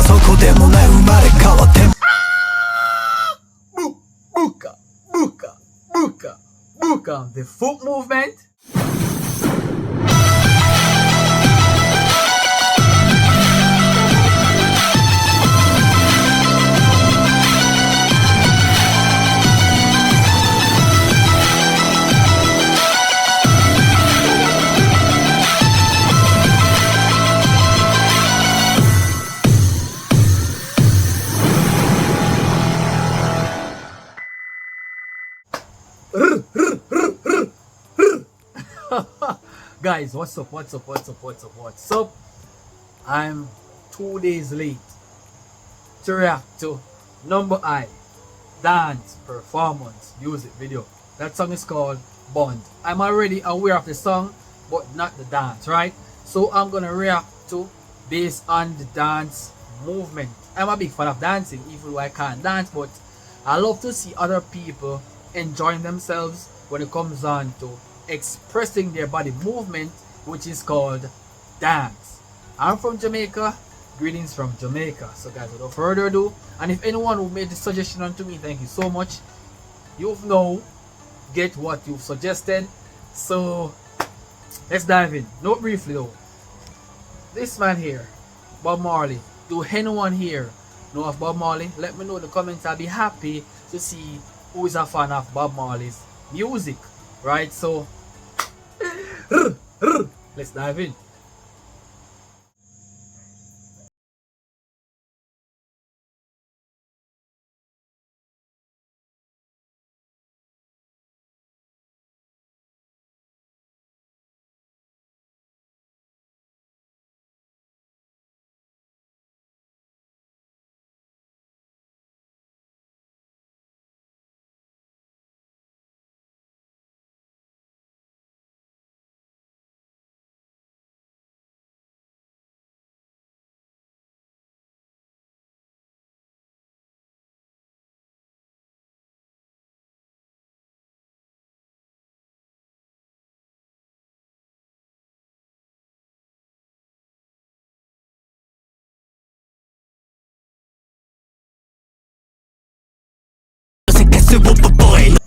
そこでもない生まれ変わってBuka, buka, buka, buka. The foot movement. Guys, what's up? I'm 2 days late to react to Number I dance performance music video. That song is called Bond. I'm already aware of the song, but not the dance, right? So I'm gonna react to based on the dance movement. I'm a big fan of dancing, even though I can't dance, but I love to see other people enjoying themselves when it comes on to expressing their body movement, which is called dance. I'm from Jamaica. Greetings from Jamaica. So guys, without further ado, and if anyone who made this suggestion onto me, thank you so much. You've now get what you've suggested. So let's dive in. Note briefly though, this man here, Bob Marley. Do anyone here know of Bob Marley? Let me know in the comments. I'll be happy to see who is a fan of Bob Marley's music. Right? So let's dive in.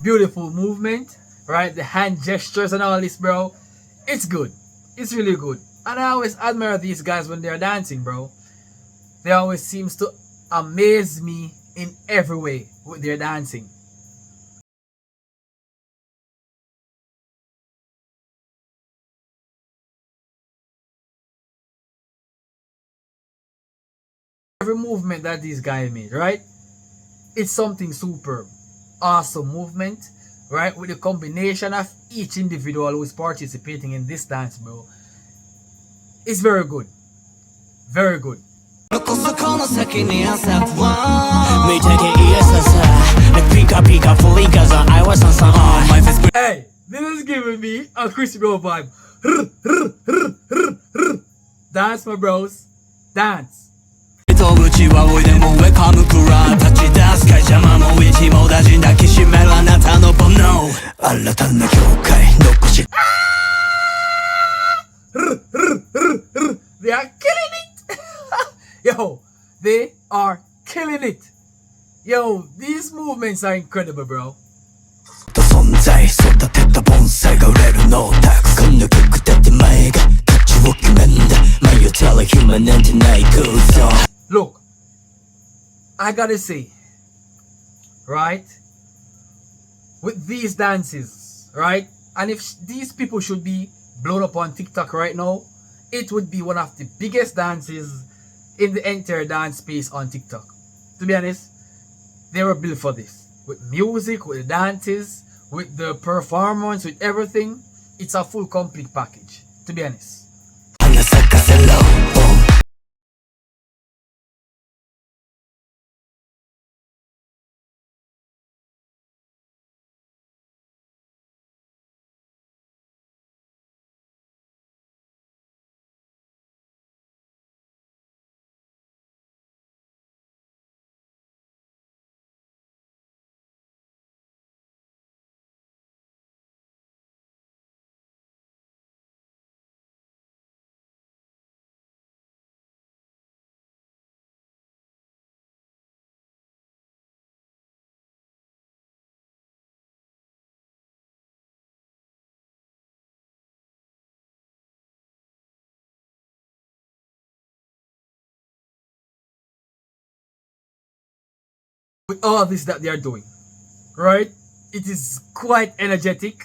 Beautiful movement, right? The hand gestures and all this, bro. It's good. It's really good. And I always admire these guys when they're dancing, bro. They always seems to amaze me in every way with their dancing. Every movement that these guys made, right? It's something superb. Awesome movement, right? With the combination of each individual who is participating in this dance, bro. It's very good. Very good. Hey, this is giving me a Chris Bro vibe. Dance, my bros. Dance. They are killing it. Yo, they are killing it. Yo, these movements are incredible, bro. Look, I gotta say, right, with these dances, right, and if these people should be blown up on TikTok right now, it would be one of the biggest dances in the entire dance space on TikTok. To be honest, they were built for this. With music, with the dances, with the performance, with everything. It's a full complete package, to be honest. with all this that they are doing, right? It is quite energetic,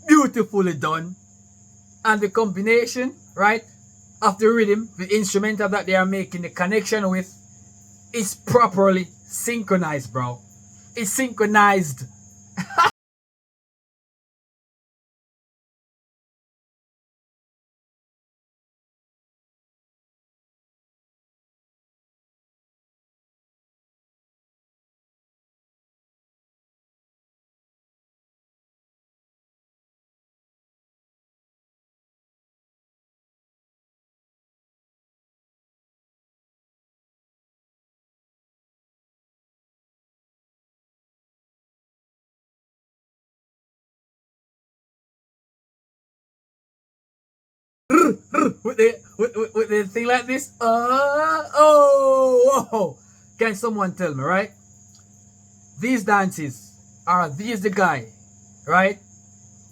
beautifully done, and the combination, right, of the rhythm, the instrumental that they are making the connection with, is properly synchronized, bro. It's synchronized. With the thing like this. Oh, can someone tell me, right? These dances, are these the guy, right,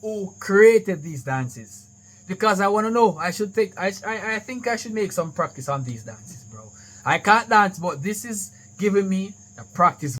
who created these dances? Because I want to know. I should take. I think I should make some practice on these dances, bro. I can't dance, but this is giving me a practice.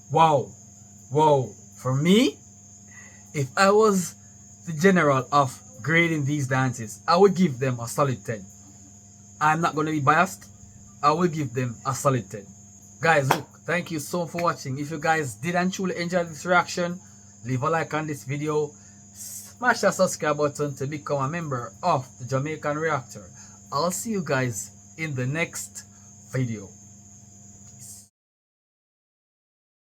Wow, wow. For me, if I was the general of grading these dances, I would give them a solid 10. I'm not going to be biased. I will give them a solid 10. Guys, look, thank you so much for watching. If you guys did and truly enjoy this reaction, leave a like on this video. Smash that subscribe button to become a member of the Jamaican Reactor. I'll see you guys in the next video.